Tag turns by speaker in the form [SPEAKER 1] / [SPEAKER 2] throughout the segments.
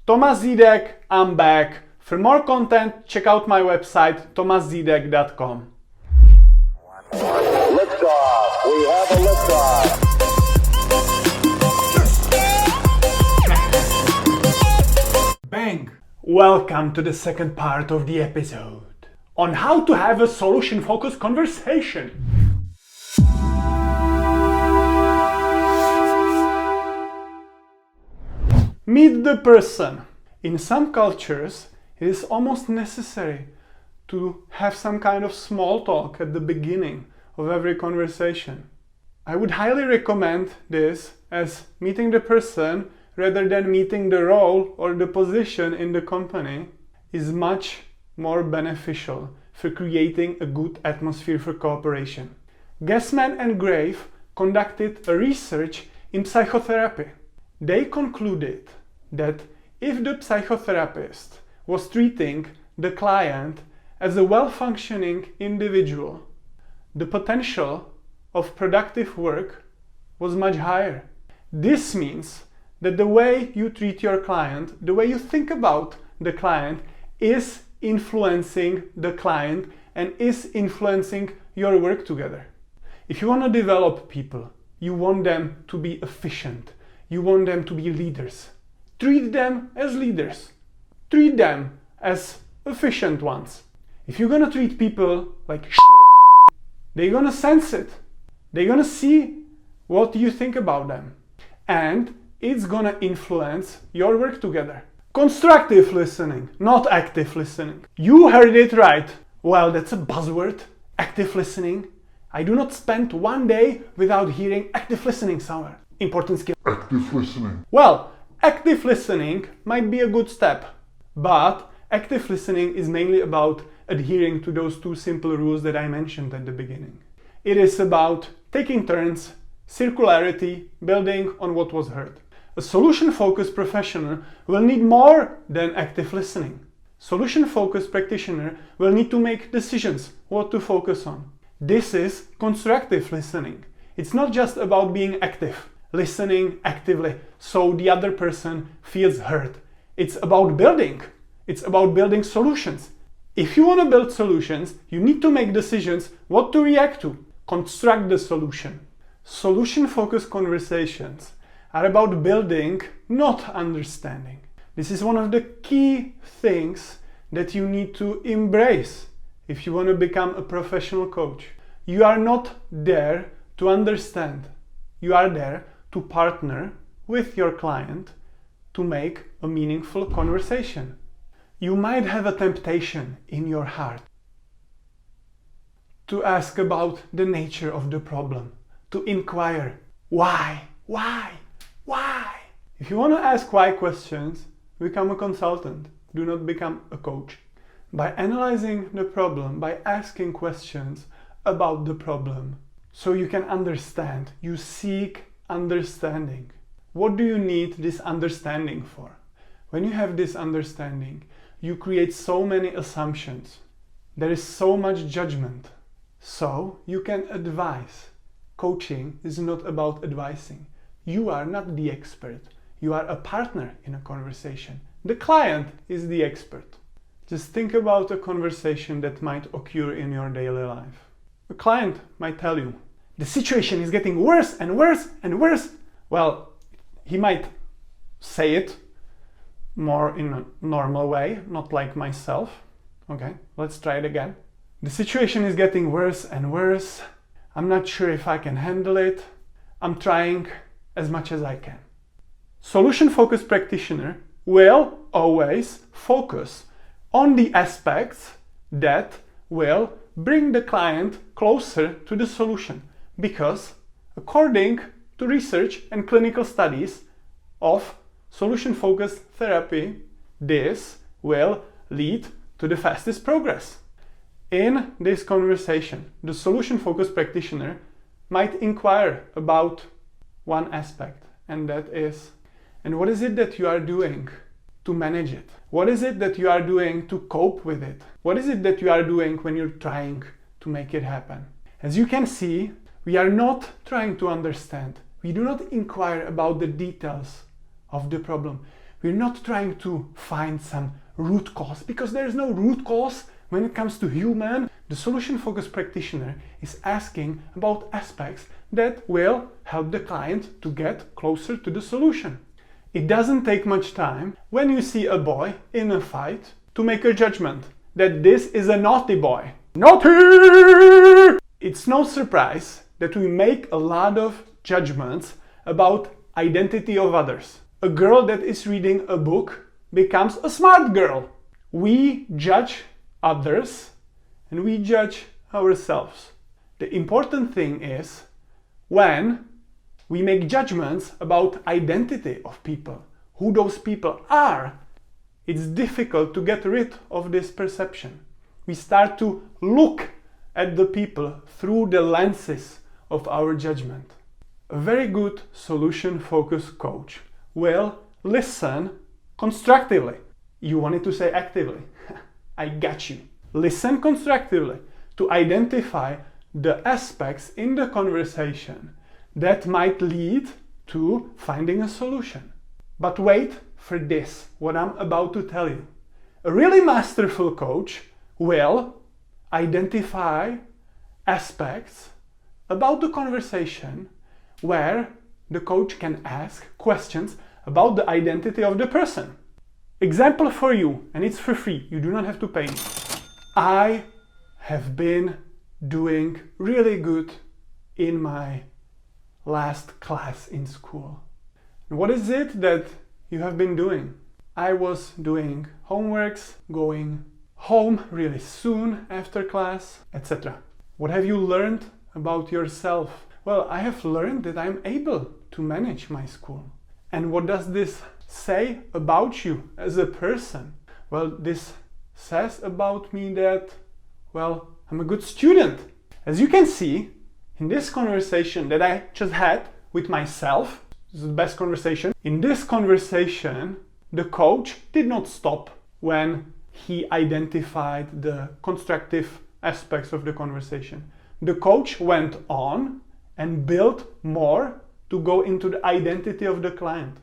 [SPEAKER 1] Tomáš Zídek, I'm back. For more content, check out my website tomaszidek.com.
[SPEAKER 2] Liftoff. We have a liftoff.
[SPEAKER 1] Bang! Welcome to the second part of the episode on how to have a solution-focused conversation. Meet the person. In some cultures, it is almost necessary to have some kind of small talk at the beginning of every conversation. I would highly recommend this as meeting the person rather than meeting the role or the position in the company is much more beneficial for creating a good atmosphere for cooperation. Gassman and Grave conducted a research in psychotherapy. They concluded that if the psychotherapist was treating the client as a well-functioning individual, the potential of productive work was much higher. This means that the way you treat your client, the way you think about the client, is influencing the client and is influencing your work together. If you want to develop people, you want them to be efficient, you want them to be leaders. Treat them as leaders. Treat them as efficient ones. If you're gonna treat people like shit, they're gonna sense it. They're gonna see what you think about them. And it's gonna influence your work together. Constructive listening, not active listening. You heard it right. Well, that's a buzzword. Active listening. I do not spend one day without hearing active listening somewhere. Important skill.
[SPEAKER 2] Active listening.
[SPEAKER 1] Well, active listening might be a good step, but active listening is mainly about adhering to those two simple rules that I mentioned at the beginning. It is about taking turns, circularity, building on what was heard. A solution-focused professional will need more than active listening. Solution-focused practitioner will need to make decisions what to focus on. This is constructive listening. It's not just about being active, listening actively so the other person feels heard. It's about building. It's about building solutions. If you want to build solutions, you need to make decisions what to react to. Construct the solution. Solution-focused conversations are about building, not understanding. This is one of the key things that you need to embrace if you want to become a professional coach. You are not there to understand. You are there to partner with your client to make a meaningful conversation. You might have a temptation in your heart to ask about the nature of the problem, to inquire, why? If you want to ask why questions, become a consultant. Do not become a coach. By analyzing the problem, by asking questions about the problem, so you can understand, you seek understanding. What do you need this understanding for? When you have this understanding, you create so many assumptions. There is so much judgment. So you can advise. Coaching is not about advising. You are not the expert. You are a partner in a conversation. The client is the expert. Just think about a conversation that might occur in your daily life. A client might tell you, the situation is getting worse and worse and worse. Well, he might say it more in a normal way, not like myself. Okay, let's try it again. The situation is getting worse and worse. I'm not sure if I can handle it. I'm trying as much as I can. Solution-focused practitioner will always focus on the aspects that will bring the client closer to the solution, because according to research and clinical studies of solution-focused therapy, this will lead to the fastest progress. In this conversation, the solution-focused practitioner might inquire about one aspect, and that is, and what is it that you are doing to manage it? What is it that you are doing to cope with it? What is it that you are doing when you're trying to make it happen? As you can see, we are not trying to understand. We do not inquire about the details of the problem. We're not trying to find some root cause, because there is no root cause when it comes to human. The solution-focused practitioner is asking about aspects that will help the client to get closer to the solution. It doesn't take much time when you see a boy in a fight to make a judgment that this is a naughty boy. Naughty! It's no surprise that we make a lot of judgments about identity of others. A girl that is reading a book becomes a smart girl. We judge others and we judge ourselves. The important thing is when we make judgments about identity of people, who those people are, it's difficult to get rid of this perception. We start to look at the people through the lenses of our judgment. A very good solution-focused coach will listen constructively. You wanted to say actively. I got you. Listen constructively to identify the aspects in the conversation that might lead to finding a solution. But wait for this, what I'm about to tell you. A really masterful coach will identify aspects about the conversation where the coach can ask questions about the identity of the person. Example for you, and it's for free, you do not have to pay me. I have been doing really good in my last class in school. What is it that you have been doing? I was doing homeworks, going home really soon after class, etc. What have you learned about yourself? Well, I have learned that I'm able to manage my school. And what does this say about you as a person? Well, this says about me that, well, I'm a good student. As you can see, in this conversation that I just had with myself, this is the best conversation. In this conversation, the coach did not stop when he identified the constructive aspects of the conversation. The coach went on and built more to go into the identity of the client.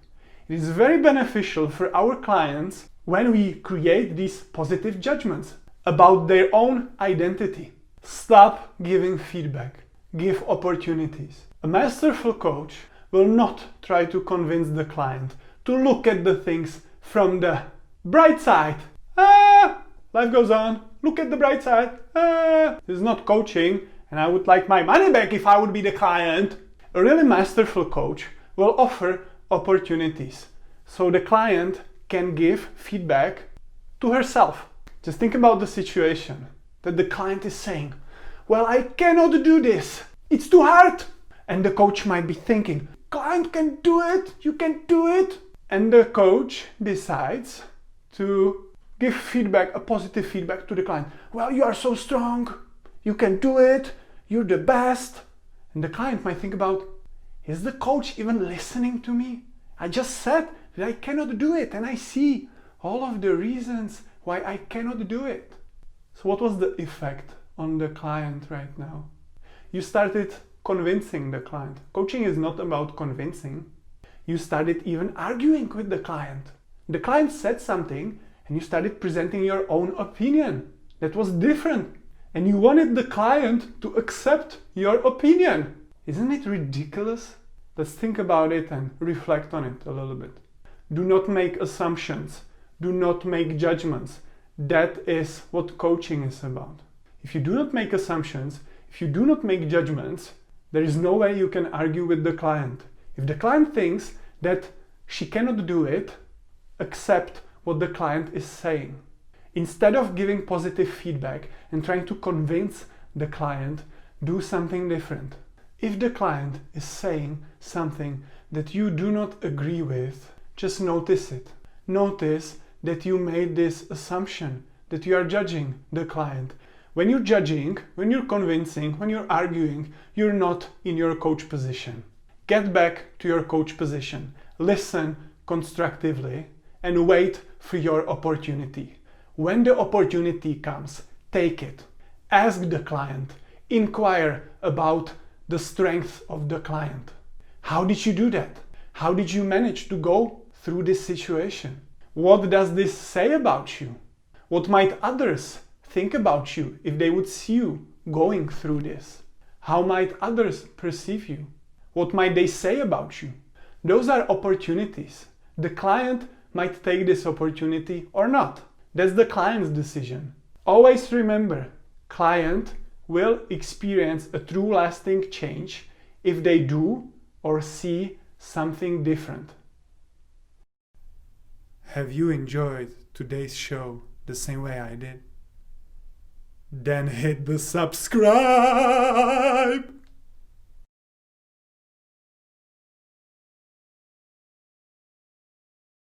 [SPEAKER 1] It is very beneficial for our clients when we create these positive judgments about their own identity. Stop giving feedback. Give opportunities. A masterful coach will not try to convince the client to look at the things from the bright side. Life goes on. Look at the bright side. This is not coaching, and I would like my money back if I would be the client. A really masterful coach will offer opportunities so the client can give feedback to herself. Just think about the situation that the client is saying, well, I cannot do this. It's too hard. And the coach might be thinking, client can do it. You can do it. And the coach decides to give feedback, a positive feedback to the client. Well, you are so strong. You can do it. You're the best. And the client might think about, is the coach even listening to me? I just said that I cannot do it, and I see all of the reasons why I cannot do it. So what was the effect on the client right now? You started convincing the client. Coaching is not about convincing. You started even arguing with the client. The client said something and you started presenting your own opinion that was different. And you wanted the client to accept your opinion. Isn't it ridiculous? Let's think about it and reflect on it a little bit. Do not make assumptions. Do not make judgments. That is what coaching is about. If you do not make assumptions, if you do not make judgments, there is no way you can argue with the client. If the client thinks that she cannot do it, accept what the client is saying. Instead of giving positive feedback and trying to convince the client, do something different. If the client is saying something that you do not agree with, just notice it. Notice that you made this assumption, that you are judging the client. When you're judging, when you're convincing, when you're arguing, you're not in your coach position. Get back to your coach position. Listen constructively and wait for your opportunity. When the opportunity comes, take it. Ask the client. Inquire about the strength of the client. How did you do that? How did you manage to go through this situation? What does this say about you? What might others think about you if they would see you going through this? How might others perceive you? What might they say about you? Those are opportunities. The client might take this opportunity or not. That's the client's decision. Always remember, client will experience a true lasting change if they do or see something different. Have you enjoyed today's show the same way I did? Then hit the subscribe!